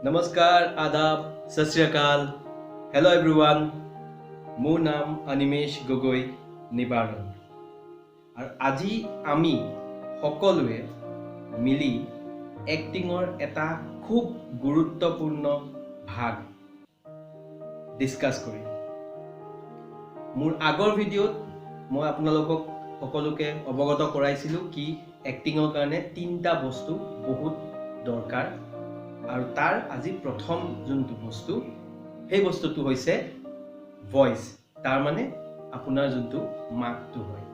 नमस्कार, आदाब, सत श्री अकाल, हेलो एवरीवन। मोर नाम अनिमेश गगৈ निबारण और আজি আমি সকলোৱে মিলি এক্টিঙৰ এটা খুব গুৰুত্বপূৰ্ণ ভাগ ডিসকাস কৰিম। মোৰ আগৰ ভিডিঅ'ত মই আপোনালোকক সকলোকে অৱগত কৰাইছিলো কি এক্টিঙৰ কাৰণে তিনটা বস্তু বহুত দৰকাৰ আৰু তাৰ আজি প্ৰথম যোনটো বস্তু সেই বস্তুটো হৈছে ভয়েস। তাৰ মানে আপোনাৰ যোনটো মাতটো হয়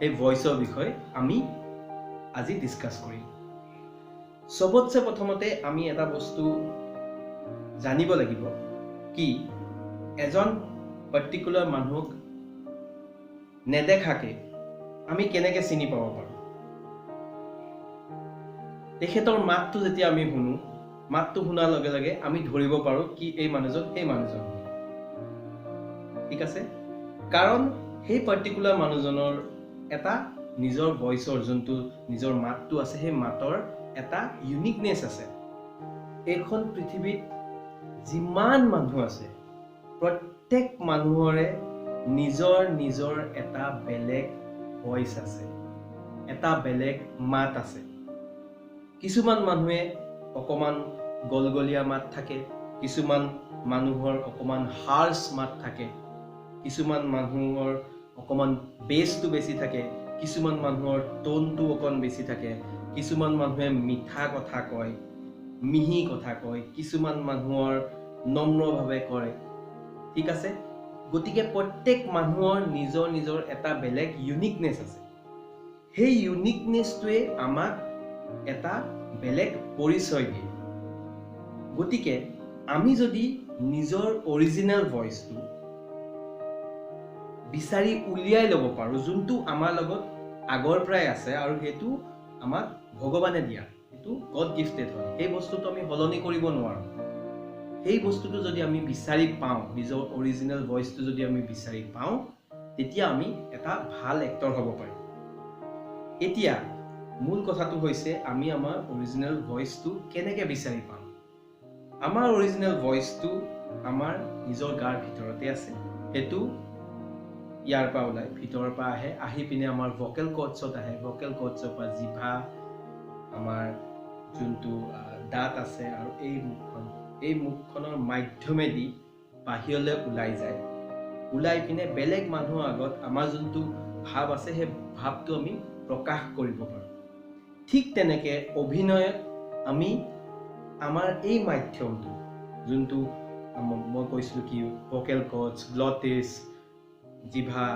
এই ভয়েসৰ বিষয়ে আমি আজি ডিসকাস কৰিম। সবতছে প্ৰথমতে আমি এটা বস্তু জানিব লাগিব কি এজন পাৰ্টিকুলাৰ মানুহক নেদেখাকে আমি কেনেকৈ চিনি পাব পাৰো। তেখেতৰ মাতটো যেতিয়া আমি শুনো, মাতটো শুনাৰ লগে লগে আমি ধৰিব পাৰো কি এই মানুহজন সেই মানুহজন। ঠিক আছে, কাৰণ সেই পাৰ্টিকুলাৰ মানুহজনৰ এটা নিজৰ ভয়েসৰ যোনটো নিজৰ মাতটো আছে সেই মাতৰ এটা ইউনিকনেছ আছে। এইখন পৃথিৱীত যিমান মানুহ আছে প্ৰত্যেক মানুহৰে নিজৰ নিজৰ এটা বেলেগ ভয়েস আছে, এটা বেলেগ মাত আছে। কিছুমান মানুহে অকমান গলগলীয়া মাত থাকে, কিছুমান মানুহৰ অকমান হাৰ্শ মাত থাকে, কিছুমান মানুহৰ অকমান বেছটো বেছি থাকে, কিছুমান মানুহৰ টোনটো অকমান বেছি থাকে, কিছুমান মানুহে মিঠা কথা কয়, মিহি কথা কয়, কিছুমান মানুহৰ নম্ৰভাৱে কয়। ঠিক আছে, গতিকে প্ৰত্যেক মানুহৰ নিজৰ নিজৰ এটা বেলেগ ইউনিকনেছ আছে। সেই ইউনিকনেছটোৱে আমাক এটা বেলেগ পৰিচয় দিয়ে। গতিকে আমি যদি নিজৰ অৰিজিনেল ভয়েসটো বিচাৰি উলিয়াই ল'ব পাৰো, যোনটো আমাৰ লগত আগৰ পৰাই আছে আৰু সেইটো আমাক ভগৱানে দিয়া, সেইটো গড গিফটেড হয়, সেই বস্তুটো আমি সলনি কৰিব নোৱাৰো। সেই বস্তুটো যদি আমি বিচাৰি পাওঁ, নিজৰ অৰিজিনেল ভয়েসটো যদি আমি বিচাৰি পাওঁ, তেতিয়া আমি এটা ভাল এক্টৰ হ'ব পাৰিম। এতিয়া মূল কথাটো হৈছে আমি আমাৰ অৰিজিনেল ভয়েসটো কেনেকৈ বিচাৰি পাম। আমাৰ অৰিজিনেল ভয়েসটো আমাৰ নিজৰ গাৰ ভিতৰতে আছে। সেইটো ইয়াৰ পৰা ওলাই ভিতৰৰ পৰা আহি পিনে আমাৰ ভোকেল কৰ্ডছত আহে, ভোকেল কৰ্ডছৰ পৰা জিভা, আমাৰ যোনটো দাঁত আছে আৰু এই মুখখনৰ মাধ্যমেদি বাহিৰলৈ ওলাই যায়। ওলাই পিনে বেলেগ মানুহৰ আগত আমাৰ যোনটো ভাৱ আছে সেই ভাৱটো আমি প্ৰকাশ কৰিব পাৰোঁ। ঠিক তেনেকে অভিনয়ত আমি আমাৰ এই মাধ্যমটো যোনটো মই কৈছিলোঁ কি ভোকেল কৰ্ডছ, গ্লটিছ, জিভা,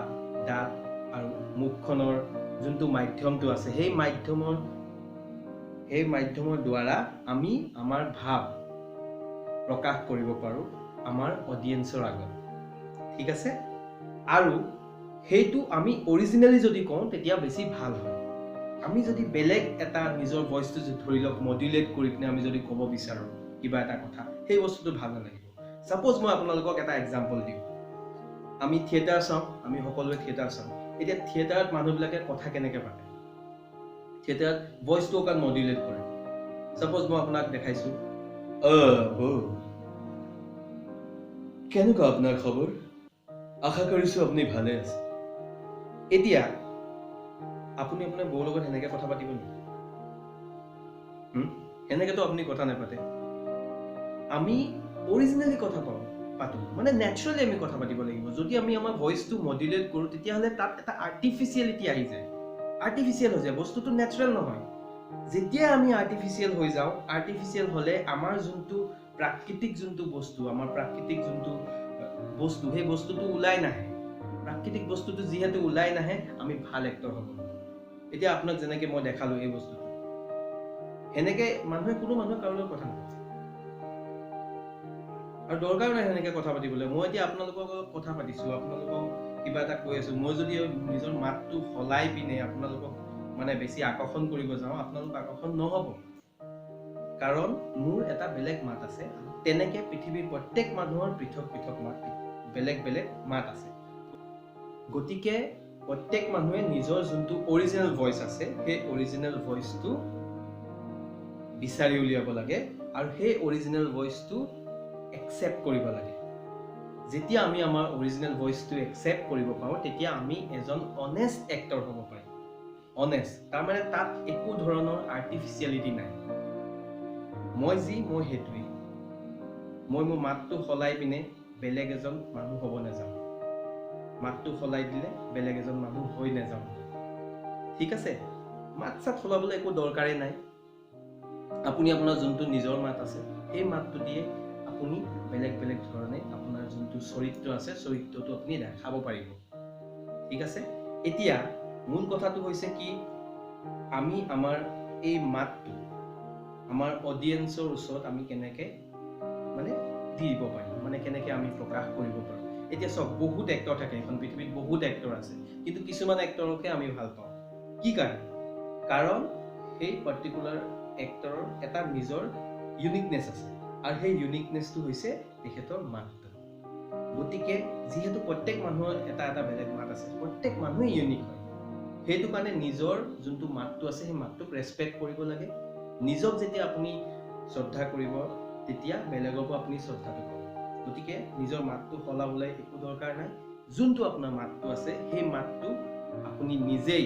দাঁত আৰু মুখখনৰ যোনটো মাধ্যমটো আছে সেই মাধ্যমৰ দ্বাৰা আমি আমাৰ ভাৱ প্ৰকাশ কৰিব পাৰোঁ আমাৰ অডিয়েন্সৰ আগত। ঠিক আছে, আৰু সেইটো আমি অৰিজিনেলি যদি কওঁ তেতিয়া বেছি ভাল হয়। আমি যদি বেলেগ এটা নিজৰ ভয়েসটো ধৰি লওক মডুলেট কৰি পিনে আমি যদি ক'ব বিচাৰোঁ কিবা এটা কথা, সেই বস্তুটো ভাল নালাগিব। সাপোজ মই আপোনালোকক এটা এক্সাম্পল দিওঁ। আমি থিয়েটাৰ চাওঁ, আমি সকলোৱে থিয়েটাৰ চাওঁ। এতিয়া থিয়েটাৰত মানুহবিলাকে কথা কেনেকৈ পাতে, থিয়েটাৰত ভয়েসটো অকণ মডুলেট কৰে। সাপোজ মই আপোনাক দেখাইছোঁ, কেনেকুৱা আপোনাৰ খবৰ, আশা কৰিছোঁ আপুনি ভালে আছে। এতিয়া আপুনি আপোনাৰ বৌৰ লগত সেনেকে কথা পাতিব নেকি? সেনেকেতো আপুনি কথা নাপাতে। আমি অৰিজিনেলি কথা পাতো, মানে নেচাৰেলি আমি কথা পাতিব লাগিব। যদি আমি আমাৰ ভয়েসটো মডুলেট কৰোঁ তেতিয়াহ'লে তাত এটা আৰ্টিফিচিয়েলিটি আহি যায়, আৰ্টিফিচিয়েল হৈ যায়, বস্তুটো নেচাৰেল নহয়। যেতিয়া আমি আৰ্টিফিচিয়েল হৈ যাওঁ, আৰ্টিফিচিয়েল হ'লে আমাৰ যোনটো প্ৰাকৃতিক যোনটো বস্তু, আমাৰ প্ৰাকৃতিক যোনটো বস্তু সেই বস্তুটো ওলাই নাহে। প্ৰাকৃতিক বস্তুটো যিহেতু ওলাই নাহে আমি ভাল এক্টৰ হ'ব নোৱাৰোঁ। এতিয়া আপোনাক যেনেকৈ মই দেখালোঁ এই বস্তুটো, সেনেকে কোনো মানুহে কাৰো লগত কথা নাপাতে আৰু দৰকাৰ নাই সেনেকে কথা পাতিবলৈ। মই এতিয়া আপোনালোকৰ লগত কথা পাতিছোঁ, আপোনালোকক কিবা এটা কৈ আছোঁ, মই যদি নিজৰ মাতটো সলাই পিনে আপোনালোকক মানে বেছি আকৰ্ষণ কৰিব যাওঁ, আপোনালোক আকৰ্ষণ নহ'ব, কাৰণ মোৰ এটা বেলেগ মাত আছে। তেনেকে পৃথিৱীৰ প্ৰত্যেক মানুহৰ পৃথক পৃথক মাত, বেলেগ বেলেগ মাত আছে। গতিকে প্ৰত্যেক মানুহে নিজৰ যোনটো অৰিজিনেল ভয়েস আছে সেই অৰিজিনেল ভয়েসটো বিচাৰি উলিয়াব লাগে আৰু সেই অৰিজিনেল ভইচটো একচেপ্ট কৰিব লাগে যেতিয়া আমি আমাৰ অৰিজিনেল ভইচটো একচেপ্ট কৰিব পাৰোঁ তেতিয়া আমি এজন অনেষ্ট এক্টৰ হ'ব পাৰিম অনেষ্ট তাৰমানে তাত একো ধৰণৰ আৰ্টিফিচিয়েলিটি নাই মই সেইটোৱেই মই মোৰ মাতটো সলাই পিনে বেলেগ এজন মানুহ হ'ব নাযাওঁ মাতটো সলাই দিলে বেলেগ এজন মানুহ হৈ নাযাওঁ ঠিক আছে মাত চাত সলাবলৈ একো দৰকাৰেই নাই আপুনি আপোনাৰ যোনটো নিজৰ মাত আছে সেই মাতটো দিয়ে আপুনি বেলেগ বেলেগ ধৰণে আপোনাৰ যোনটো চৰিত্ৰ আছে চৰিত্ৰটো আপুনি দেখাব পাৰিব ঠিক আছে এতিয়া মূল কথাটো হৈছে কি আমি আমাৰ এই মাতটো আমাৰ অডিয়েন্সৰ ওচৰত আমি কেনেকৈ মানে দিব পাৰিম মানে কেনেকৈ আমি প্ৰকাশ কৰিব পাৰোঁ এতিয়া চব বহুত এক্টৰ থাকে এখন পৃথিৱীত বহুত এক্টৰ আছে কিন্তু কিছুমান এক্টৰকে আমি ভাল পাওঁ কি কাৰণে কাৰণ সেই পাৰ্টিকুলাৰ এক্টৰৰ এটা নিজৰ ইউনিকনেছ আছে আৰু সেই ইউনিকনেছটো হৈছে তেখেতৰ মাতটো গতিকে যিহেতু প্ৰত্যেক মানুহৰ এটা এটা বেলেগ মাত আছে প্ৰত্যেক মানুহেই ইউনিক হয় সেইটো কাৰণে নিজৰ যোনটো মাতটো আছে সেই মাতটোক ৰেচপেক্ট কৰিব লাগে নিজক যেতিয়া আপুনি শ্ৰদ্ধা কৰিব তেতিয়া বেলেগকো আপুনি শ্ৰদ্ধাটো কৰিব গতিকে নিজৰ মাতটো সলাবলৈ একো দৰকাৰ নাই যোনটো আপোনাৰ মাতটো আছে সেই মাতটো আপুনি নিজেই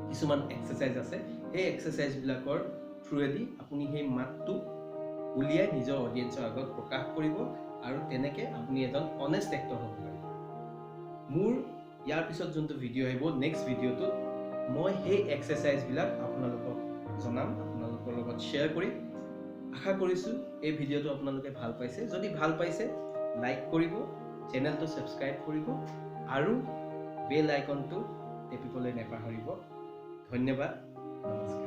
কিছুমান এক্সাৰচাইজ আছে সেই এক্সাৰচাইজবিলাকৰ থ্ৰুৱেদি আপুনি সেই মাতটো উলিয়াই নিজৰ অডিয়েন্সৰ আগত প্ৰকাশ কৰিব আৰু তেনেকৈ আপুনি এজন অনেষ্ট এক্টৰ হ'ব পাৰিব মোৰ ইয়াৰ পিছত যোনটো ভিডিঅ' আহিব নেক্সট ভিডিঅ'টোত মই সেই এক্সাৰচাইজবিলাক আপোনালোকক জনাম আপোনালোকৰ লগত শ্বেয়াৰ কৰিম আশা কৰিছোঁ এই ভিডিঅ'টো আপোনালোকে ভাল পাইছে যদি ভাল পাইছে লাইক কৰিব চেনেলটো ছাবস্ক্ৰাইব কৰিব আৰু বেল আইকনটো টিপিবলৈ নাপাহৰিব ধন্যবাদ নমস্কাৰ